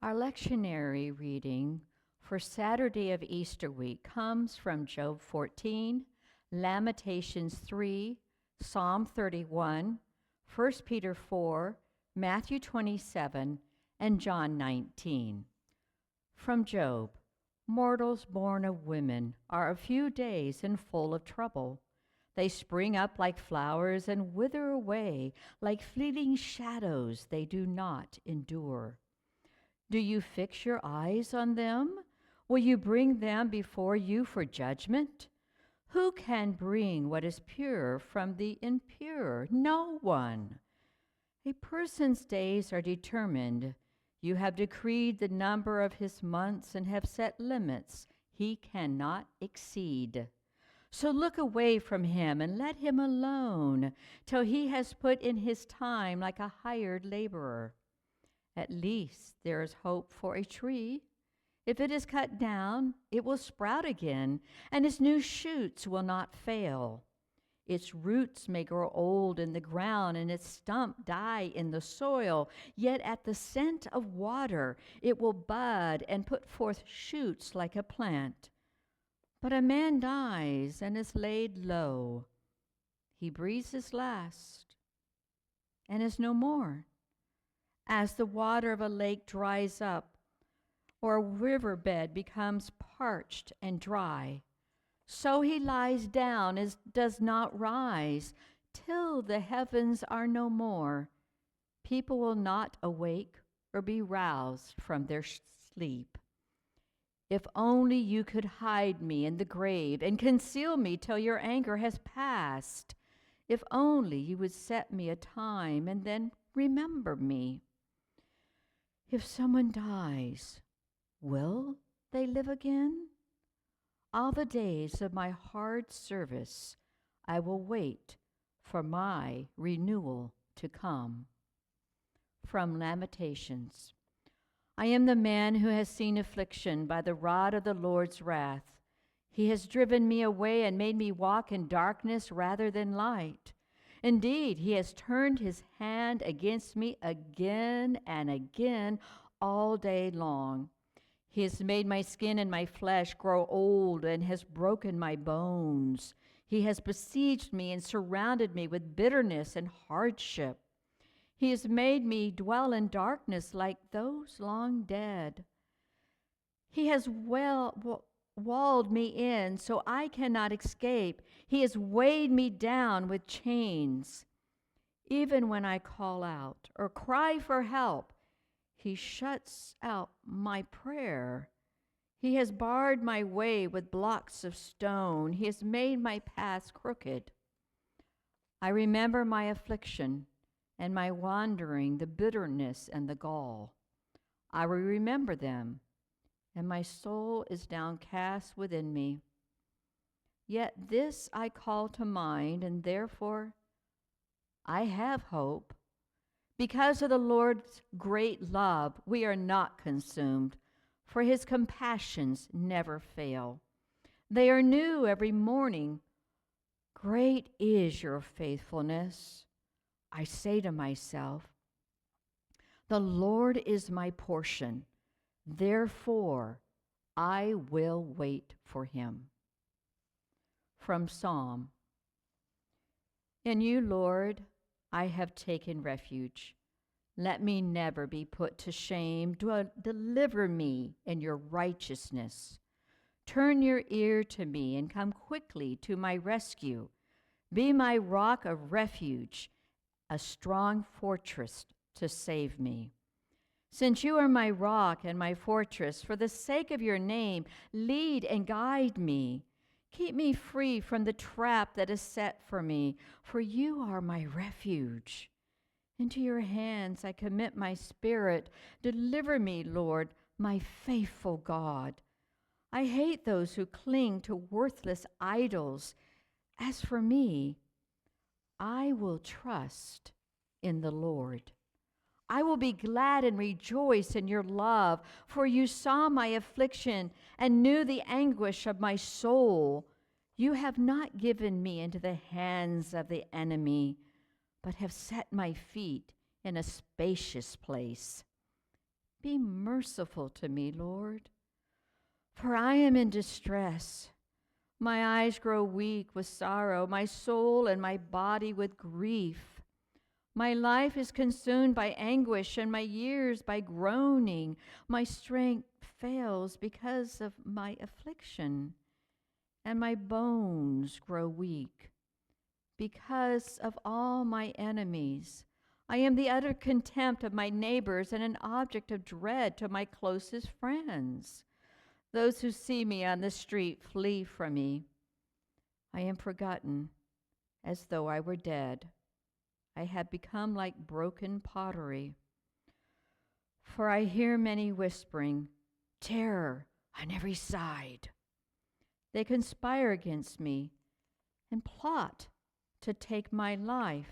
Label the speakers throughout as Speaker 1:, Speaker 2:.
Speaker 1: Our lectionary reading for Saturday of Easter week comes from Job 14, Lamentations 3, Psalm 31, 1 Peter 4, Matthew 27, and John 19. From Job, mortals born of women are a few days and full of trouble. They spring up like flowers and wither away, like fleeting shadows they do not endure. Do you fix your eyes on them? Will you bring them before you for judgment? Who can bring what is pure from the impure? No one. A person's days are determined. You have decreed the number of his months and have set limits he cannot exceed. So look away from him and let him alone till he has put in his time like a hired laborer. At least there is hope for a tree. If it is cut down, it will sprout again, and its new shoots will not fail. Its roots may grow old in the ground, and its stump die in the soil, yet at the scent of water it will bud and put forth shoots like a plant. But a man dies and is laid low. He breathes his last and is no more. As the water of a lake dries up, or a riverbed becomes parched and dry, so he lies down and does not rise till the heavens are no more. People will not awake or be roused from their sleep. If only you could hide me in the grave and conceal me till your anger has passed. If only you would set me a time and then remember me. If someone dies, will they live again? All the days of my hard service, I will wait for my renewal to come. From Lamentations. I am the man who has seen affliction by the rod of the Lord's wrath. He has driven me away and made me walk in darkness rather than light. Indeed, he has turned his hand against me again and again all day long. He has made my skin and my flesh grow old and has broken my bones. He has besieged me and surrounded me with bitterness and hardship. He has made me dwell in darkness like those long dead. He has walled me in so I cannot escape. He has weighed me down with chains. Even when I call out or cry for help, he shuts out my prayer. He has barred my way with blocks of stone. He has made my paths crooked. I remember my affliction and my wandering, the bitterness and the gall. I will remember them, and my soul is downcast within me. Yet this I call to mind, and therefore I have hope. Because of the Lord's great love, we are not consumed, for his compassions never fail. They are new every morning. Great is your faithfulness. I say to myself, the Lord is my portion, therefore I will wait for him. From Psalm. In you, Lord, I have taken refuge. Let me never be put to shame. Deliver me in your righteousness. Turn your ear to me and come quickly to my rescue. Be my rock of refuge, a strong fortress to save me. Since you are my rock and my fortress, for the sake of your name, lead and guide me. Keep me free from the trap that is set for me, for you are my refuge. Into your hands I commit my spirit. Deliver me, Lord, my faithful God. I hate those who cling to worthless idols. As for me, I will trust in the Lord. I will be glad and rejoice in your love, for you saw my affliction and knew the anguish of my soul. You have not given me into the hands of the enemy, but have set my feet in a spacious place. Be merciful to me, Lord, for I am in distress. My eyes grow weak with sorrow, my soul and my body with grief. My life is consumed by anguish, and my years by groaning. My strength fails because of my affliction, and my bones grow weak because of all my enemies. I am the utter contempt of my neighbors and an object of dread to my closest friends. Those who see me on the street flee from me. I am forgotten as though I were dead. I have become like broken pottery. For I hear many whispering, terror on every side. They conspire against me and plot to take my life.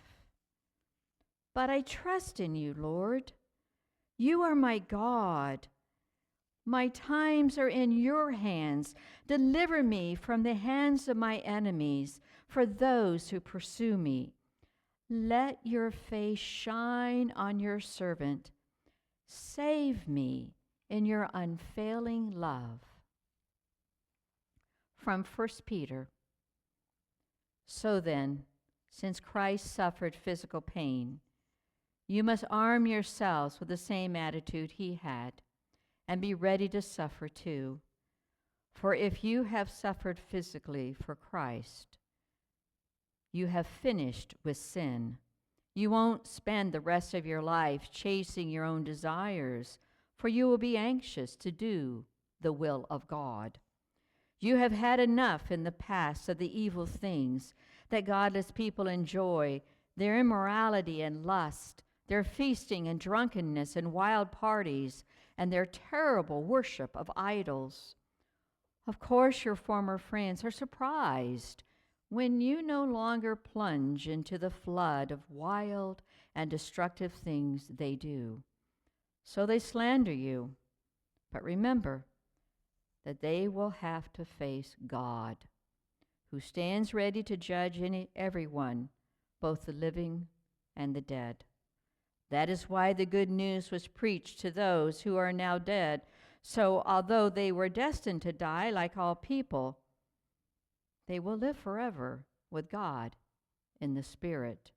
Speaker 1: But I trust in you, Lord. You are my God. My times are in your hands. Deliver me from the hands of my enemies, for those who pursue me. Let your face shine on your servant. Save me in your unfailing love. From 1 Peter. So then, since Christ suffered physical pain, you must arm yourselves with the same attitude he had, and be ready to suffer too. For if you have suffered physically for Christ, you have finished with sin. You won't spend the rest of your life chasing your own desires, for you will be anxious to do the will of God. You have had enough in the past of the evil things that godless people enjoy, their immorality and lust, their feasting and drunkenness and wild parties, and their terrible worship of idols. Of course, your former friends are surprised when you no longer plunge into the flood of wild and destructive things they do. So they slander you. But remember that they will have to face God, who stands ready to judge everyone, both the living and the dead. That is why the good news was preached to those who are now dead. So although they were destined to die like all people, they will live forever with God in the Spirit.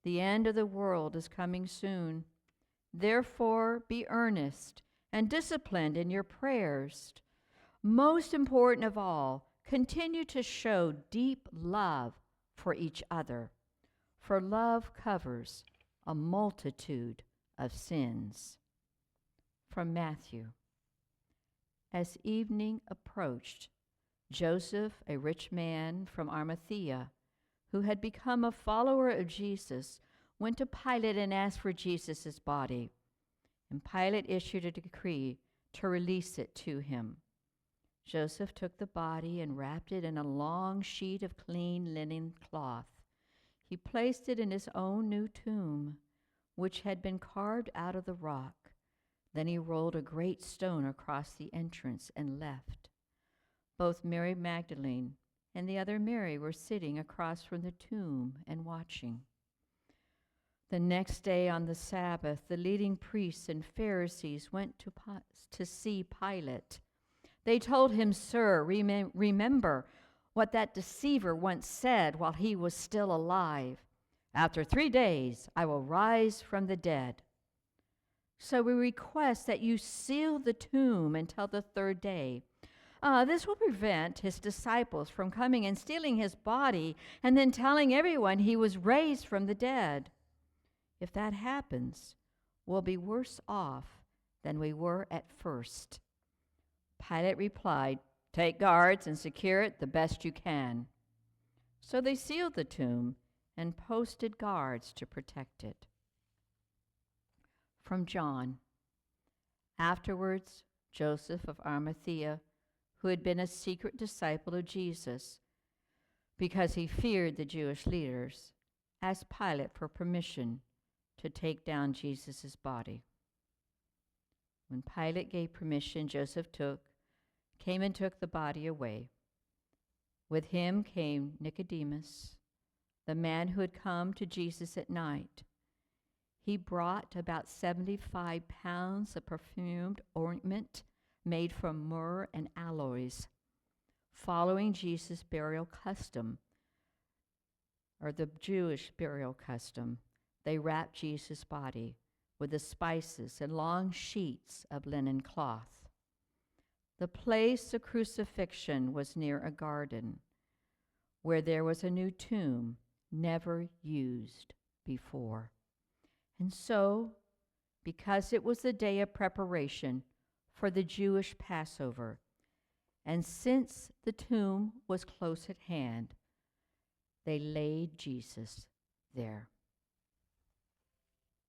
Speaker 1: The end of the world is coming soon. Therefore, be earnest and disciplined in your prayers. Most important of all, continue to show deep love for each other, for love covers a multitude of sins. From Matthew. As evening approached, Joseph, a rich man from Arimathea, who had become a follower of Jesus, went to Pilate and asked for Jesus' body. And Pilate issued a decree to release it to him. Joseph took the body and wrapped it in a long sheet of clean linen cloth. He placed it in his own new tomb, which had been carved out of the rock. Then he rolled a great stone across the entrance and left. Both Mary Magdalene and the other Mary were sitting across from the tomb and watching. The next day on the Sabbath, the leading priests and Pharisees went to see Pilate. They told him, "Sir, remember what that deceiver once said while he was still alive. After 3 days, I will rise from the dead. So we request that you seal the tomb until the 3rd day. This will prevent his disciples from coming and stealing his body and then telling everyone he was raised from the dead. If that happens, we'll be worse off than we were at first." Pilate replied, "Take guards and secure it the best you can." So they sealed the tomb and posted guards to protect it. From John. Afterwards, Joseph of Arimathea, who had been a secret disciple of Jesus, because he feared the Jewish leaders, asked Pilate for permission to take down Jesus' body. When Pilate gave permission, Joseph came and took the body away. With him came Nicodemus, the man who had come to Jesus at night. he brought about 75 pounds of perfumed ointment made from myrrh and aloes. Following Jesus' burial custom, or the Jewish burial custom, they wrapped Jesus' body with the spices and long sheets of linen cloth. The place of crucifixion was near a garden where there was a new tomb never used before. And so, because it was the day of preparation for the Jewish Passover, and since the tomb was close at hand, they laid Jesus there.